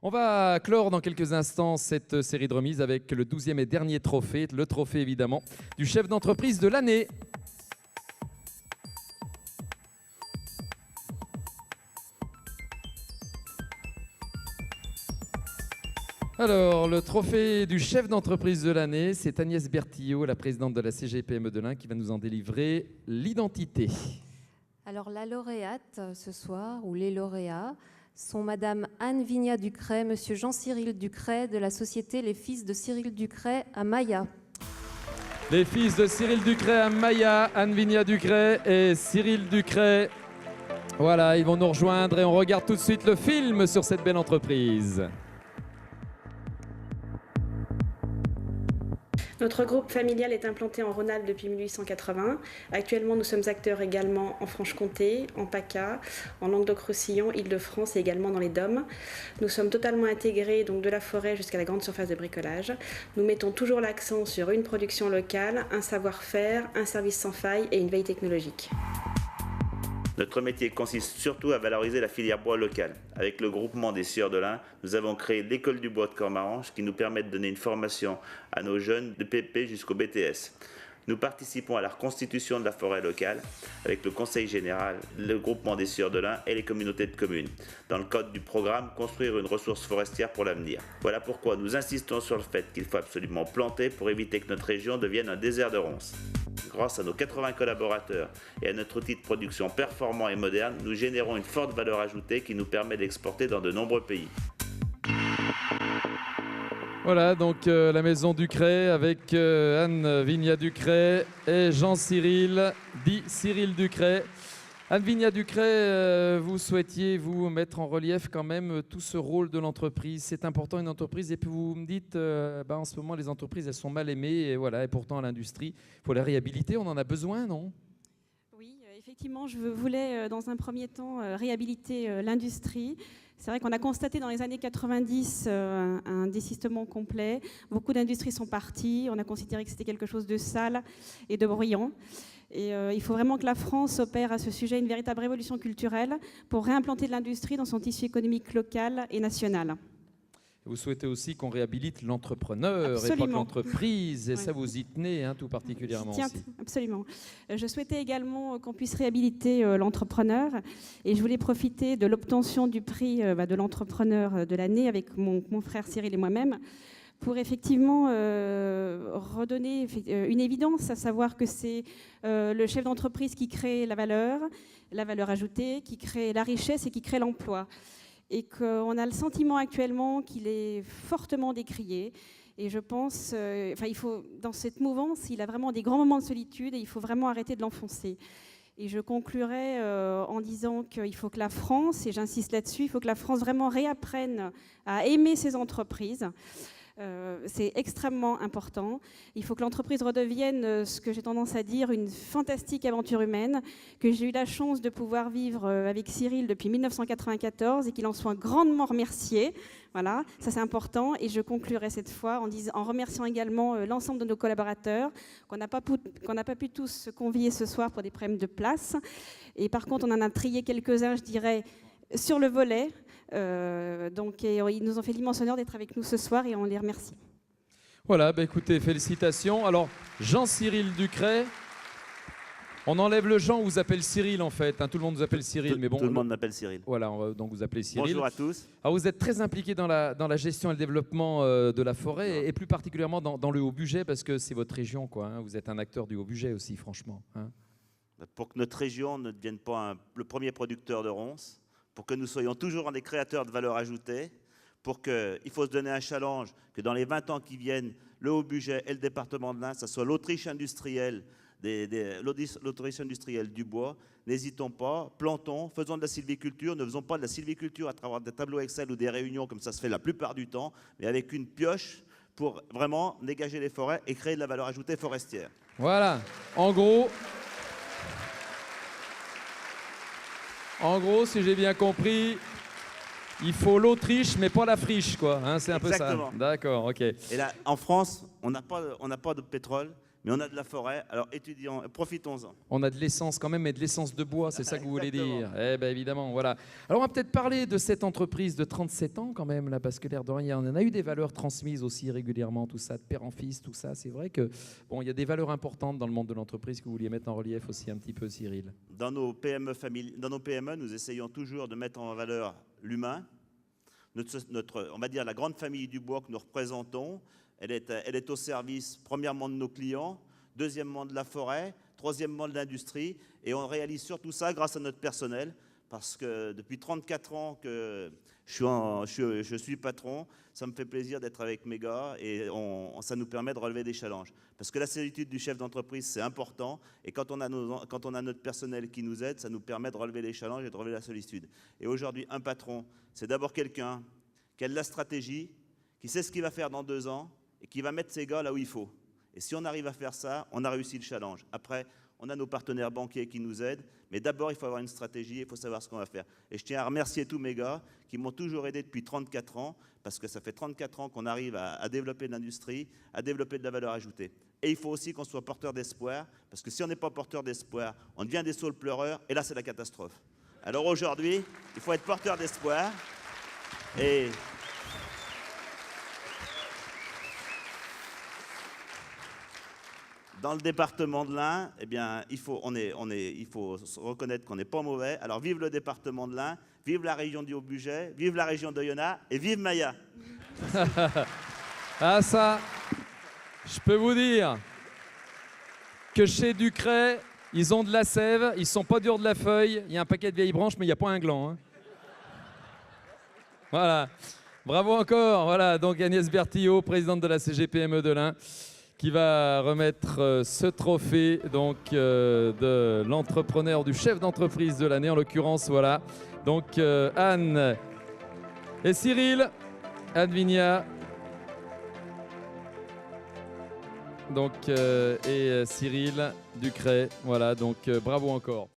On va clore dans quelques instants cette série de remises avec le 12e et dernier trophée, le trophée évidemment du chef d'entreprise de l'année. Alors, le trophée du chef d'entreprise de l'année, c'est Agnès Bertillot, la présidente de la CGPME de l'Ain, qui va nous en délivrer l'identité. Alors, la lauréate ce soir, ou les lauréats, sont Madame Anne Vigna Ducret, Monsieur Jean-Cyril Ducret de la société Les Fils de Cyril Ducret à Maya. Les fils de Cyril Ducret à Maya, Anne Vigna Ducret et Cyril Ducret. Voilà, ils vont nous rejoindre et on regarde tout de suite le film sur cette belle entreprise. Notre groupe familial est implanté en Rhône-Alpes depuis 1880. Actuellement, nous sommes acteurs également en Franche-Comté, en PACA, en Languedoc-Roussillon, Île-de-France et également dans les DOM. Nous sommes totalement intégrés donc de la forêt jusqu'à la grande surface de bricolage. Nous mettons toujours l'accent sur une production locale, un savoir-faire, un service sans faille et une veille technologique. Notre métier consiste surtout à valoriser la filière bois locale. Avec le groupement des Scieurs de l'Ain, nous avons créé l'école du bois de Cormarange qui nous permet de donner une formation à nos jeunes de PP jusqu'au BTS. Nous participons à la reconstitution de la forêt locale avec le Conseil général, le groupement des Scieurs de l'Ain et les communautés de communes, dans le cadre du programme Construire une ressource forestière pour l'avenir. Voilà pourquoi nous insistons sur le fait qu'il faut absolument planter pour éviter que notre région devienne un désert de ronces. Grâce à nos 80 collaborateurs et à notre outil de production performant et moderne, nous générons une forte valeur ajoutée qui nous permet d'exporter dans de nombreux pays. Voilà, donc la maison Ducret avec Anne Vigna Ducret et Jean-Cyril, dit Cyril Ducret. Anne Vigna Ducret, vous souhaitiez vous mettre en relief quand même tout ce rôle de l'entreprise. C'est important une entreprise et puis vous me dites, en ce moment les entreprises elles sont mal aimées et voilà, et pourtant l'industrie, il faut la réhabiliter, on en a besoin, non ? Oui, effectivement, je voulais dans un premier temps réhabiliter l'industrie. C'est vrai qu'on a constaté dans les années 90 un désistement complet. Beaucoup d'industries sont parties. On a considéré que c'était quelque chose de sale et de bruyant. Et il faut vraiment que la France opère à ce sujet une véritable révolution culturelle pour réimplanter de l'industrie dans son tissu économique local et national. Vous souhaitez aussi qu'on réhabilite l'entrepreneur et pas que l'entreprise, et ouais. Ça vous y tenez tout particulièrement tiens, aussi. Absolument. Je souhaitais également qu'on puisse réhabiliter l'entrepreneur et je voulais profiter de l'obtention du prix de l'entrepreneur de l'année avec mon frère Cyril et moi-même pour effectivement redonner une évidence, à savoir que c'est le chef d'entreprise qui crée la valeur ajoutée, qui crée la richesse et qui crée l'emploi. Et qu'on a le sentiment actuellement qu'il est fortement décrié. Et je pense, il faut, dans cette mouvance, il a vraiment des grands moments de solitude et il faut vraiment arrêter de l'enfoncer. Et je conclurai en disant qu'il faut que la France, et j'insiste là-dessus, il faut que la France vraiment réapprenne à aimer ses entreprises. C'est extrêmement important. Il faut que l'entreprise redevienne ce que j'ai tendance à dire une fantastique aventure humaine que j'ai eu la chance de pouvoir vivre avec Cyril depuis 1994 et qu'il en soit grandement remercié. Voilà, ça c'est important et je conclurai cette fois en remerciant également l'ensemble de nos collaborateurs qu'on n'a pas pu tous convier ce soir pour des problèmes de place. Et par contre, on en a trié quelques-uns, je dirais, sur le volet. Ils nous ont fait l'immense honneur d'être avec nous ce soir et on les remercie. Voilà, écoutez, félicitations. Alors, Jean-Cyril Ducret, on enlève le Jean, on vous appelle Cyril en fait. Tout le monde vous appelle Cyril. Mais bon, tout le monde m'appelle Cyril. Voilà, on va donc vous appeler Cyril. Bonjour à tous. Alors, vous êtes très impliqué dans la gestion et le développement de la forêt et plus particulièrement dans le Haut-Bugey parce que c'est votre région, quoi. Vous êtes un acteur du Haut-Bugey aussi, franchement. Pour que notre région ne devienne pas le premier producteur de ronces, pour que nous soyons toujours des créateurs de valeur ajoutée, il faut se donner un challenge, que dans les 20 ans qui viennent, le Haut-Bugey et le département de l'Ain, ça soit l'Autriche industrielle, l'Autriche industrielle du bois. N'hésitons pas, plantons, faisons de la sylviculture, ne faisons pas de la sylviculture à travers des tableaux Excel ou des réunions comme ça se fait la plupart du temps, mais avec une pioche pour vraiment dégager les forêts et créer de la valeur ajoutée forestière. Voilà, en gros, si j'ai bien compris, il faut l'Autriche, mais pas la friche, quoi. C'est un peu ça. Exactement. D'accord, ok. Et là, en France, on n'a pas de pétrole, mais on a de la forêt, alors étudions, profitons-en. On a de l'essence quand même, mais de l'essence de bois, c'est ça que vous voulez Exactement. dire. Eh bien évidemment, voilà. Alors on va peut-être parler de cette entreprise de 37 ans quand même, là, parce que l'air de rien, on en a eu des valeurs transmises aussi régulièrement, tout ça, de père en fils, tout ça. C'est vrai que bon, il y a des valeurs importantes dans le monde de l'entreprise que vous vouliez mettre en relief aussi un petit peu, Cyril. Dans nos PME, nous essayons toujours de mettre en valeur l'humain. On va dire la grande famille du bois que nous représentons, elle est au service, premièrement, de nos clients, deuxièmement, de la forêt, troisièmement, de l'industrie. Et on réalise surtout ça grâce à notre personnel, parce que depuis 34 ans que je suis patron, ça me fait plaisir d'être avec mes gars et ça nous permet de relever des challenges. Parce que la solitude du chef d'entreprise, c'est important. Et quand on a notre personnel qui nous aide, ça nous permet de relever les challenges et de relever la solitude. Et aujourd'hui, un patron, c'est d'abord quelqu'un qui a de la stratégie, qui sait ce qu'il va faire dans 2 ans et qui va mettre ses gars là où il faut. Et si on arrive à faire ça, on a réussi le challenge. Après, on a nos partenaires banquiers qui nous aident, mais d'abord, il faut avoir une stratégie, il faut savoir ce qu'on va faire. Et je tiens à remercier tous mes gars qui m'ont toujours aidé depuis 34 ans, parce que ça fait 34 ans qu'on arrive à développer de l'industrie, à développer de la valeur ajoutée. Et il faut aussi qu'on soit porteur d'espoir, parce que si on n'est pas porteur d'espoir, on devient des saules pleureurs, et là, c'est la catastrophe. Alors aujourd'hui, il faut être porteur d'espoir, et dans le département de l'Ain, eh bien, il faut reconnaître qu'on n'est pas mauvais. Alors, vive le département de l'Ain, vive la région du Haut-Bugey, vive la région d'Oyonnax et vive Maya. Ah ça, je peux vous dire que chez Ducret, ils ont de la sève, ils sont pas durs de la feuille, il y a un paquet de vieilles branches, mais il n'y a pas un gland. Hein. Voilà, bravo encore. Voilà, donc Agnès Bertillot, présidente de la CGPME de l'Ain, qui va remettre ce trophée donc, de l'entrepreneur, du chef d'entreprise de l'année, en l'occurrence, voilà. Donc Anne et Cyril, Anne Vigna, donc, et Cyril Ducret, voilà, donc bravo encore.